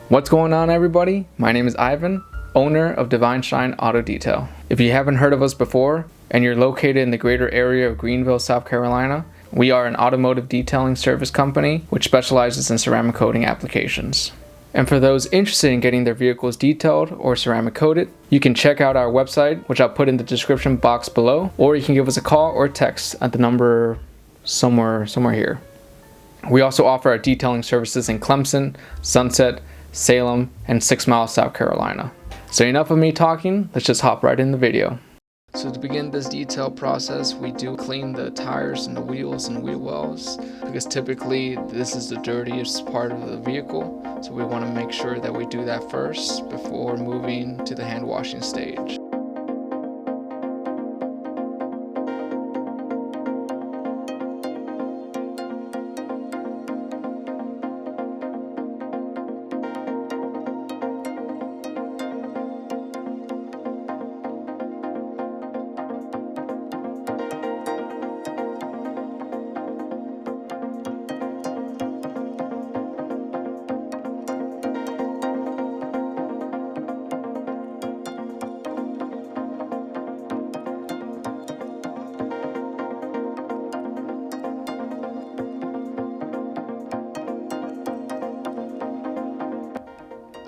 What's going on, everybody? My name is Ivan, owner of Divine Shine Auto Detail. If you haven't heard of us before and you're located in the greater area of Greenville, South Carolina, we are an automotive detailing service company which specializes in ceramic coating applications. And for those interested in getting their vehicles detailed or ceramic coated, you can check out our website, which I'll put in the description box below, or you can give us a call or text at the number somewhere here. We also offer our detailing services in Clemson, Sunset, Salem, and 6 Mile, South Carolina. So enough of me talking, let's just hop right in the video. So to begin this detail process, we do clean the tires and the wheels and wheel wells, because typically this is the dirtiest part of the vehicle. So we want to make sure that we do that first before moving to the hand washing stage.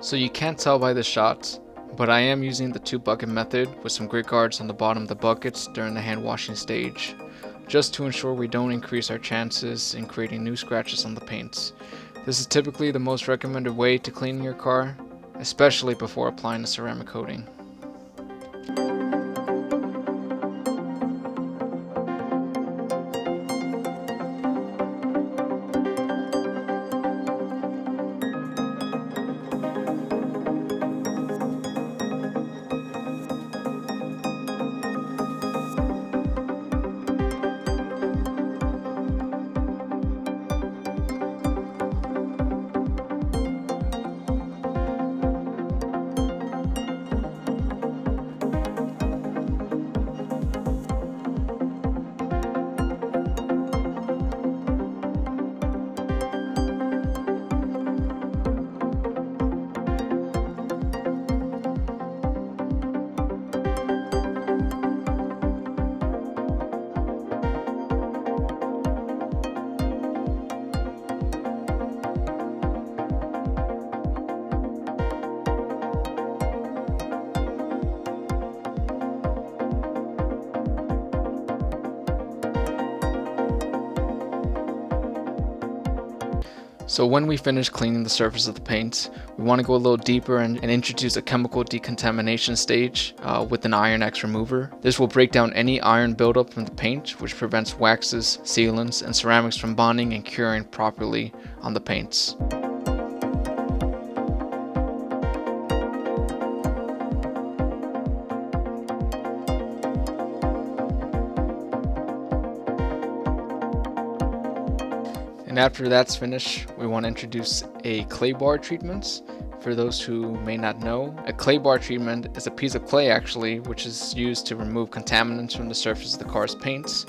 So you can't tell by the shots, but I am using the 2-bucket method with some grit guards on the bottom of the buckets during the hand washing stage, just to ensure we don't increase our chances in creating new scratches on the paints. This is typically the most recommended way to clean your car, especially before applying the ceramic coating. So when we finish cleaning the surface of the paint, we want to go a little deeper and introduce a chemical decontamination stage with an Iron X remover. This will break down any iron buildup from the paint, which prevents waxes, sealants, and ceramics from bonding and curing properly on the paints. And after that's finished, we want to introduce a clay bar treatment. For those who may not know, a clay bar treatment is a piece of clay actually, which is used to remove contaminants from the surface of the car's paints.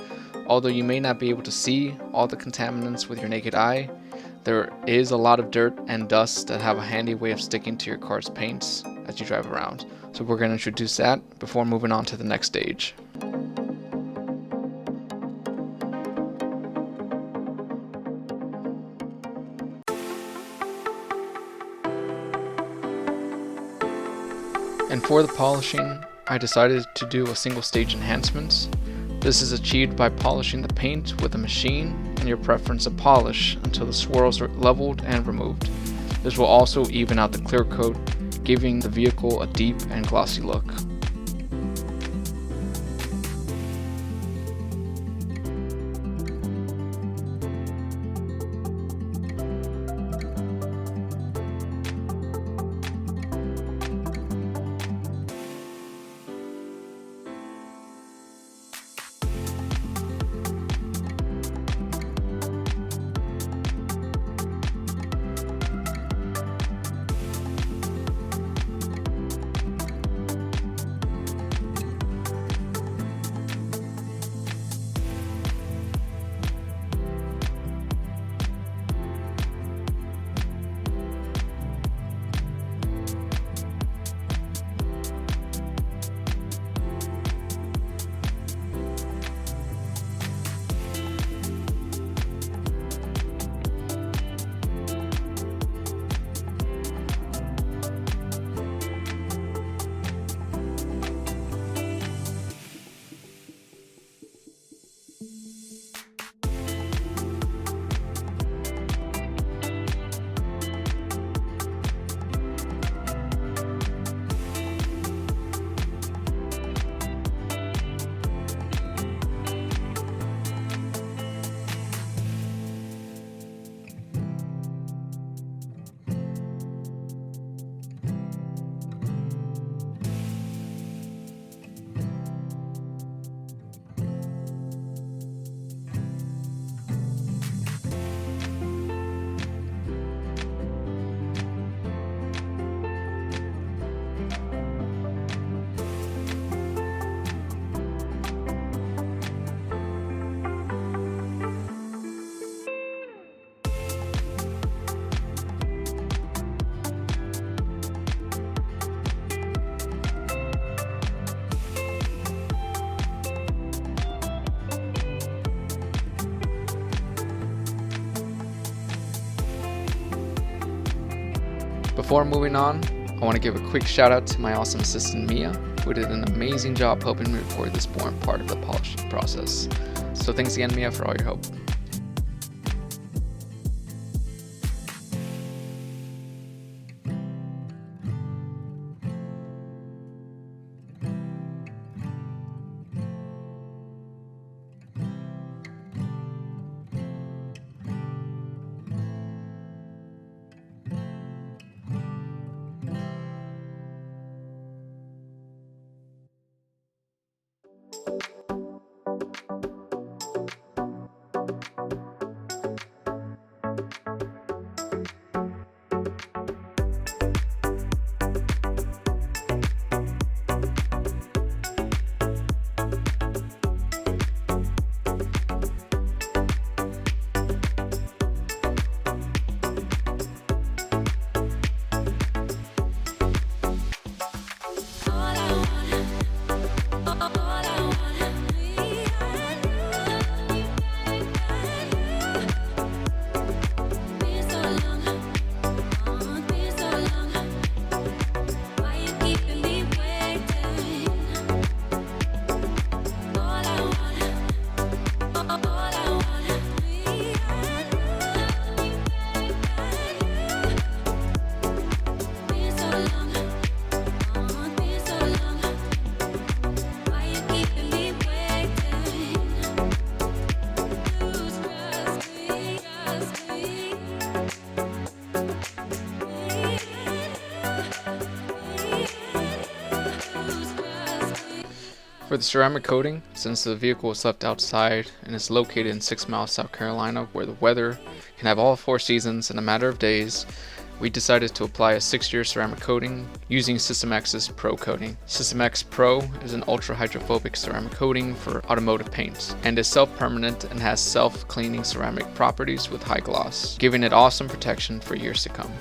Although you may not be able to see all the contaminants with your naked eye, there is a lot of dirt and dust that have a handy way of sticking to your car's paints as you drive around. So we're going to introduce that before moving on to the next stage. And for the polishing, I decided to do a single stage enhancement. This is achieved by polishing the paint with a machine and your preference of polish until the swirls are leveled and removed. This will also even out the clear coat, giving the vehicle a deep and glossy look. Before moving on, I want to give a quick shout out to my awesome assistant Mia, who did an amazing job helping me record this boring part of the polishing process. So thanks again, Mia, for all your help. For the ceramic coating, since the vehicle was left outside and is located in 6 Mile, South Carolina, where the weather can have all 4 seasons in a matter of days, we decided to apply a 6-year ceramic coating using System X's Pro coating. System X Pro is an ultra hydrophobic ceramic coating for automotive paints and is self-permanent and has self-cleaning ceramic properties with high gloss, giving it awesome protection for years to come.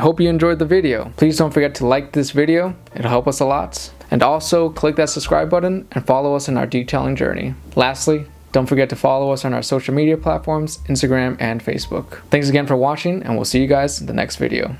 hope you enjoyed the video. Please don't forget to like this video, it'll help us a lot. And also click that subscribe button and follow us in our detailing journey. Lastly, don't forget to follow us on our social media platforms, Instagram and Facebook. Thanks again for watching, and we'll see you guys in the next video.